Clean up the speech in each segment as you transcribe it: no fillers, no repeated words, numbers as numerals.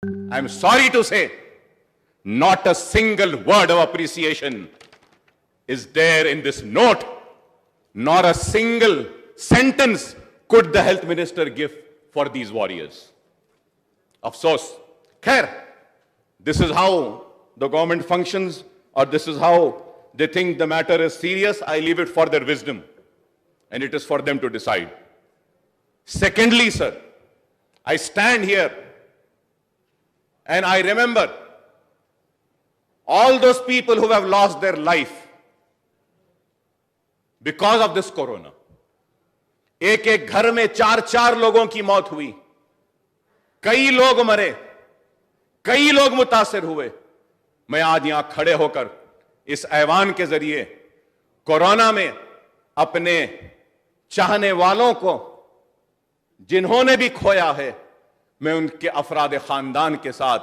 I'm sorry to say, not a single word of appreciation is there in this note, nor a single sentence could the health minister give for these warriors. Afsos. Khair, this is how the government functions, or this is how they think the matter is serious. I leave it for their wisdom, and it is for them to decide. Secondly, sir, I stand here and I remember all those people who have lost their life because of this corona. एक एक घर में 4-4 लोगों की मौत हुई, कई लोग मरे, कई लोग मुतासिर हुए। मैं आज यहां खड़े होकर इस ऐवान के जरिए कोरोना में अपने चाहने वालों को जिन्होंने भी खोया है, मैं उनके अफराद खानदान के साथ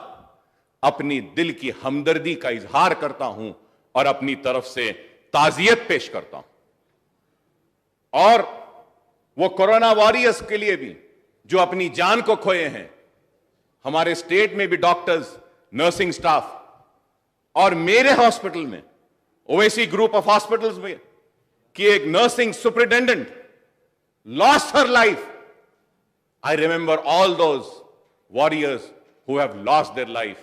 अपनी दिल की हमदर्दी का इजहार करता हूं और अपनी तरफ से ताजियत पेश करता हूं। और वो कोरोना वॉरियर्स के लिए भी जो अपनी जान को खोए हैं, हमारे स्टेट में भी डॉक्टर्स, नर्सिंग स्टाफ, और मेरे हॉस्पिटल में, ओवैसी ग्रुप ऑफ हॉस्पिटल्स में कि एक nursing superintendent lost her life. I remember all those warriors who have lost their life,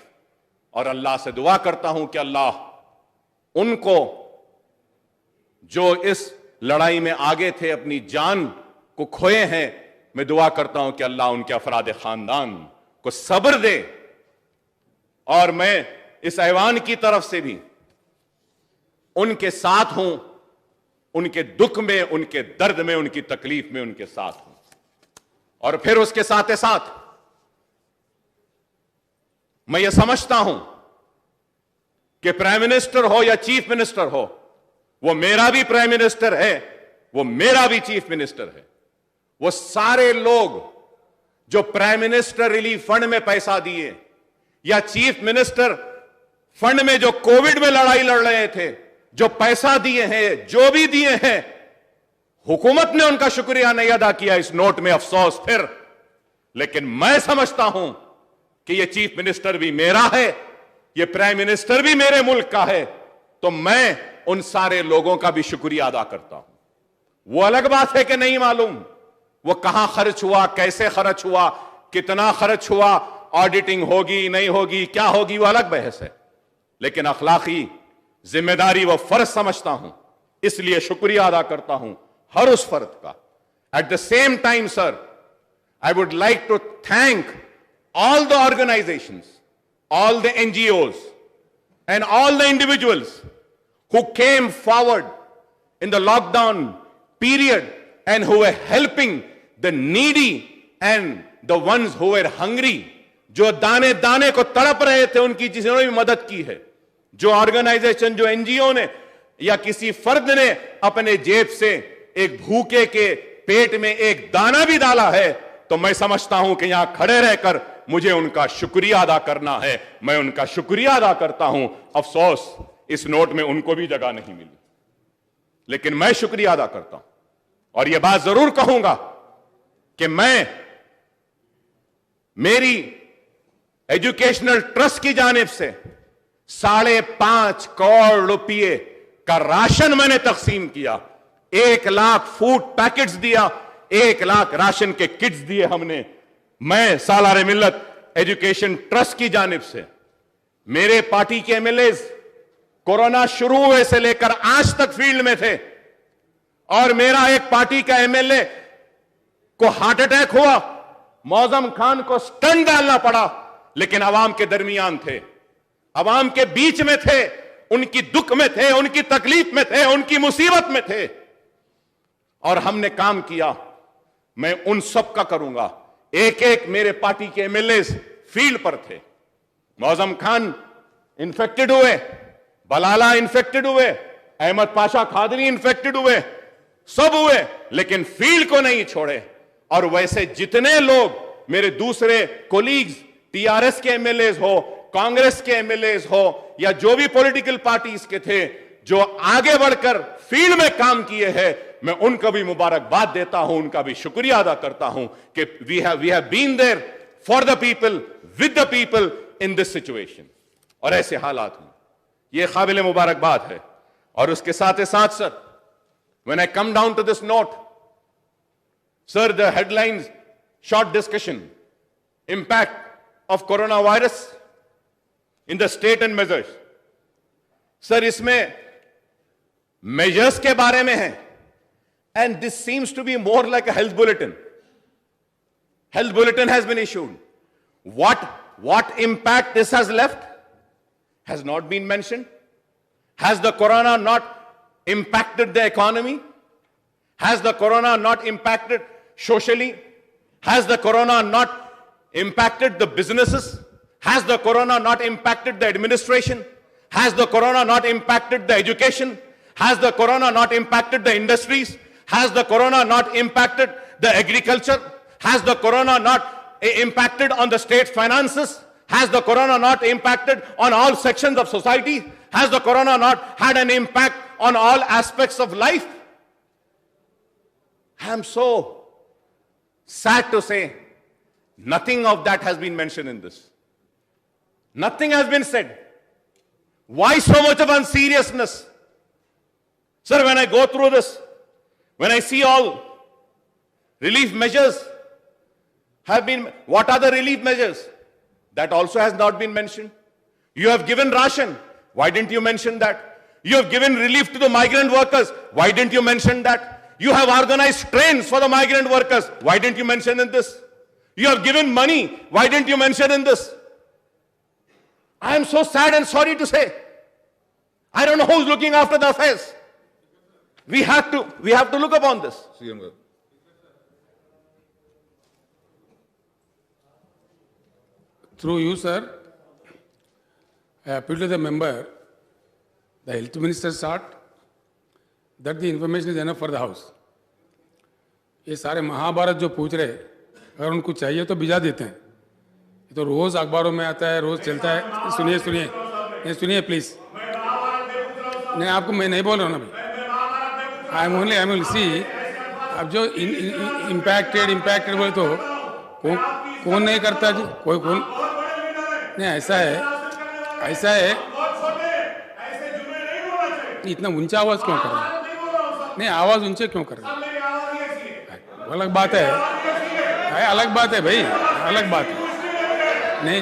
और अल्लाह से दुआ करता हूं कि अल्लाह उनको जो इस लड़ाई में आगे थे, अपनी जान को खोए हैं, मैं दुआ करता हूं कि अल्लाह उनके अफराद खानदान को सब्र दे। और मैं इस ऐवान की तरफ से भी उनके साथ हूं, उनके दुख में, उनके दर्द में, उनकी तकलीफ में उनके साथ हूं। और फिर उसके साथ साथ मैं ये समझता हूं कि प्राइम मिनिस्टर हो या चीफ मिनिस्टर हो, वो मेरा भी प्राइम मिनिस्टर है, वो मेरा भी चीफ मिनिस्टर है। वो सारे लोग जो प्राइम मिनिस्टर रिलीफ फंड में पैसा दिए या चीफ मिनिस्टर फंड में जो कोविड में लड़ाई लड़ रहे थे, जो पैसा दिए हैं, जो भी दिए हैं, हुकूमत ने उनका शुक्रिया नहीं अदा किया। इस नोट में अफसोस फिर। लेकिन मैं समझता हूं कि यह चीफ मिनिस्टर भी मेरा है, यह प्राइम मिनिस्टर भी मेरे मुल्क का है, तो मैं उन सारे लोगों का भी शुक्रिया अदा करता हूं। वो अलग बात है कि नहीं मालूम वो कहां खर्च हुआ, कैसे खर्च हुआ, कितना खर्च हुआ, ऑडिटिंग होगी नहीं होगी, क्या होगी, वो अलग बहस है। लेकिन अखलाकी जिम्मेदारी व फर्ज समझता हूं, इसलिए शुक्रिया अदा करता हूं हर उस फर्द का। At the same time sir, I would like to thank all the organizations, all the NGOs, and all the individuals who came forward in the lockdown period and who were helping the needy and the ones who were hungry, जो दाने दाने को तड़प रहे थे, उनकी जिन्होंने भी मदद की है। जो ऑर्गेनाइजेशन, जो एनजीओ ने या किसी फर्द ने अपने जेब से एक भूखे के पेट में एक दाना भी डाला है, तो मैं समझता हूं कि यहां खड़े रहकर मुझे उनका शुक्रिया अदा करना है। मैं उनका शुक्रिया अदा करता हूं। अफसोस इस नोट में उनको भी जगह नहीं मिली, लेकिन मैं शुक्रिया अदा करता हूं। और यह बात जरूर कहूंगा कि मेरी एजुकेशनल ट्रस्ट की जानिब से 5.5 करोड़ रुपए का राशन मैंने तकसीम किया। 1 लाख फूड पैकेट्स दिया, 1 लाख राशन के किट्स दिए हमने। मैं सालारे मिल्लत एजुकेशन ट्रस्ट की जानिब से, मेरे पार्टी के एमएलए कोरोना शुरू हुए से लेकर आज तक फील्ड में थे, और मेरा एक पार्टी का एमएलए को हार्ट अटैक हुआ, मौजम खान को स्टंट डालना पड़ा, लेकिन अवाम के दरमियान थे, अवाम के बीच में थे, उनकी दुख में थे, उनकी तकलीफ में थे, उनकी मुसीबत में थे, और हमने काम किया। मैं उन सब का करूंगा। एक एक मेरे पार्टी के एमएलए फील्ड पर थे। मौजम खान इन्फेक्टेड हुए, बलाला इन्फेक्टेड हुए, अहमद पाशा खादरी इन्फेक्टेड हुए, सब हुए, लेकिन फील्ड को नहीं छोड़े। और वैसे जितने लोग मेरे दूसरे कोलीग्स, टीआरएस के एमएलए हो, कांग्रेस के एमएलए हो, या जो भी पॉलिटिकल पार्टीज के थे जो आगे बढ़कर फील्ड में काम किए हैं, मैं उनको भी मुबारकबाद देता हूं, उनका भी शुक्रिया अदा करता हूं कि we have been there for the people, with the people in this situation. और ऐसे हालात में यह काबिल मुबारकबाद है। और उसके साथ साथ sir, when I come down to this note, sir, the headlines, short discussion, impact of coronavirus in the state and measures. Sir, इसमें measures के बारे में है, and this seems to be more like a health bulletin. Health bulletin has been issued. What impact this has left has not been mentioned. Has the corona not impacted the economy? Has the corona not impacted socially? Has the corona not impacted the businesses? Has the corona not impacted the administration? Has the corona not impacted the education? Has the corona not impacted the industries? Has the corona not impacted the agriculture? Has the corona not impacted on the state's finances? Has the corona not impacted on all sections of society? Has the corona not had an impact on all aspects of life? I am so sad to say nothing of that has been mentioned in this. Nothing has been said. Why so much of unseriousness? Sir, when I go through this, when I see all relief measures have been, what are the relief measures? That also has not been mentioned. You have given ration. Why didn't you mention that? You have given relief to the migrant workers. Why didn't you mention that? You have organized trains for the migrant workers. Why didn't you mention in this? You have given money. Why didn't you mention in this? I am so sad and sorry to say. I don't know who's looking after the affairs. We have to look upon this. Through you, sir, I appeal to the member, the health minister sought that the information is enough for the house. ये सारे महाभारत जो पूछ रहे, अगर उनको चाहिए तो भिजा देते हैं। ये तो रोज अखबारों में आता है, रोज चलता है। सुनिए प्लीज। नहीं, आपको मैं नहीं बोल रहा हूँ ना भाई। आई एम सी। अब जो इम्पैक्टेड बोले तो कौन नहीं करता जी? कौन नहीं? ऐसा है। इतना ऊंचा आवाज क्यों कर रहे हैं? नहीं, आवाज ऊंचे क्यों कर रहे हैं? अलग बात है भाई, अलग बात है। नहीं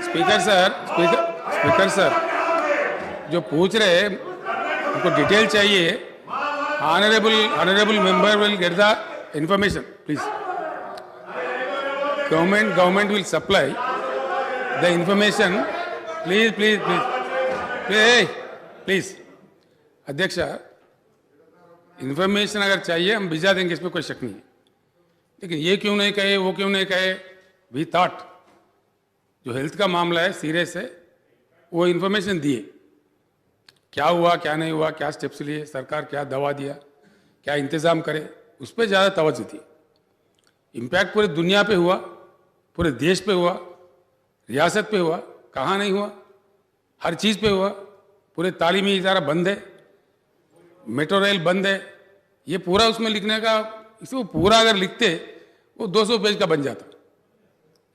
स्पीकर सर जो पूछ रहे हैं उनको डिटेल चाहिए। Honourable member will get the information please. Government will supply the information please. अध्यक्ष, इंफॉर्मेशन अगर चाहिए हम भिजा देंगे, इसमें कोई शक नहीं है। लेकिन ये क्यों नहीं कहे, वो क्यों नहीं कहे? वी थॉट जो हेल्थ का मामला है सीरियस है, वो इन्फॉर्मेशन दिए। क्या हुआ, क्या नहीं हुआ, क्या स्टेप्स लिए, सरकार क्या दवा दिया, क्या इंतज़ाम करे, उस पर ज़्यादा तवज्जो थी। इम्पैक्ट पूरे दुनिया पे हुआ, पूरे देश पे हुआ, रियासत पे हुआ, कहाँ नहीं हुआ? हर चीज़ पे हुआ। पूरे तालीमी इदारा बंद है, मेट्रो रेल बंद है। ये पूरा उसमें लिखने का, इसको पूरा अगर लिखते वो 200 पेज का बन जाता।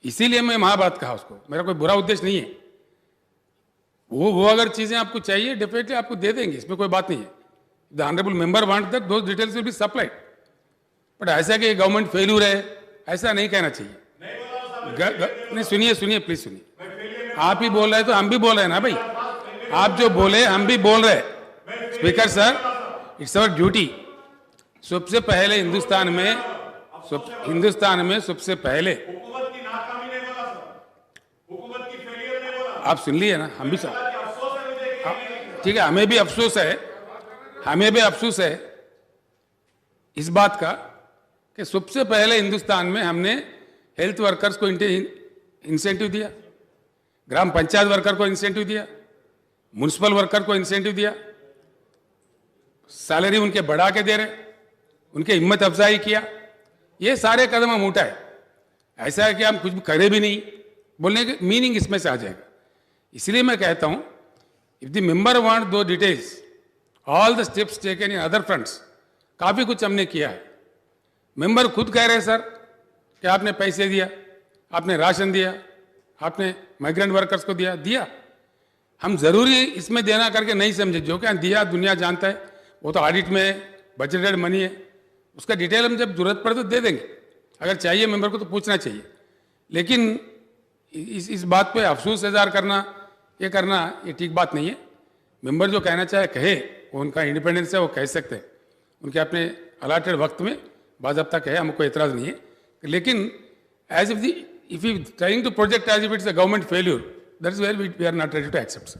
इसीलिए मैं महाभारत कहा उसको, मेरा कोई बुरा उद्देश्य नहीं है। वो अगर चीज़ें आपको चाहिए डेफिनेटली आपको दे देंगे, इसमें कोई बात नहीं है। The honourable member want that those details will be supplied. But ऐसा कि गवर्नमेंट फेल्यूर है, ऐसा नहीं कहना चाहिए। नहीं, सुनिए प्लीज सुनिए। आप ही बोल रहे हैं तो हम भी बोल रहे हैं ना भाई। आप जो बोले हम भी बोल रहे हैं। Speaker sir, it's our duty. सबसे पहले हिंदुस्तान में सबसे पहले आप सुन लिए ना, हम भी सब ठीक है। हमें भी अफसोस है इस बात का कि सबसे पहले हिंदुस्तान में हमने हेल्थ वर्कर्स को इंसेंटिव दिया, ग्राम पंचायत वर्कर को इंसेंटिव दिया, म्युनिसिपल वर्कर को इंसेंटिव दिया, सैलरी उनके बढ़ा के दे रहे, उनके हिम्मत अफजाई किया। ये सारे कदम हम उठाए। ऐसा है कि हम कुछ करे भी नहीं, बोलने की मीनिंग इसमें से आ जाएगा। इसलिए मैं कहता हूं If the member want those details, all the steps taken in other fronts, काफी कुछ हमने किया है. मेंबर खुद कह रहे हैं सर कि आपने पैसे दिया, आपने राशन दिया, आपने माइग्रेंट वर्कर्स को दिया. हम जरूरी इसमें देना करके नहीं समझे, जो क्या दिया दुनिया जानता है, वो तो ऑडिट में बजटेड मनी है, उसका डिटेल हम जब जरूरत पड़े तो दे देंगे. अगर चाहिए मेंबर को तो पूछना चाहिए. लेकिन इस बात पे अफसोस इज़हार करना ये ठीक बात नहीं है. मेंबर जो कहना चाहे कहे, वो उनका इंडिपेंडेंस है, वो कह सकते हैं. उनके अपने अलाटेड वक्त में बाज़ाब्ता कहे, हमको एतराज़ नहीं है. लेकिन as if you trying to project as if it's a government failure, that is where we are not ready to accept.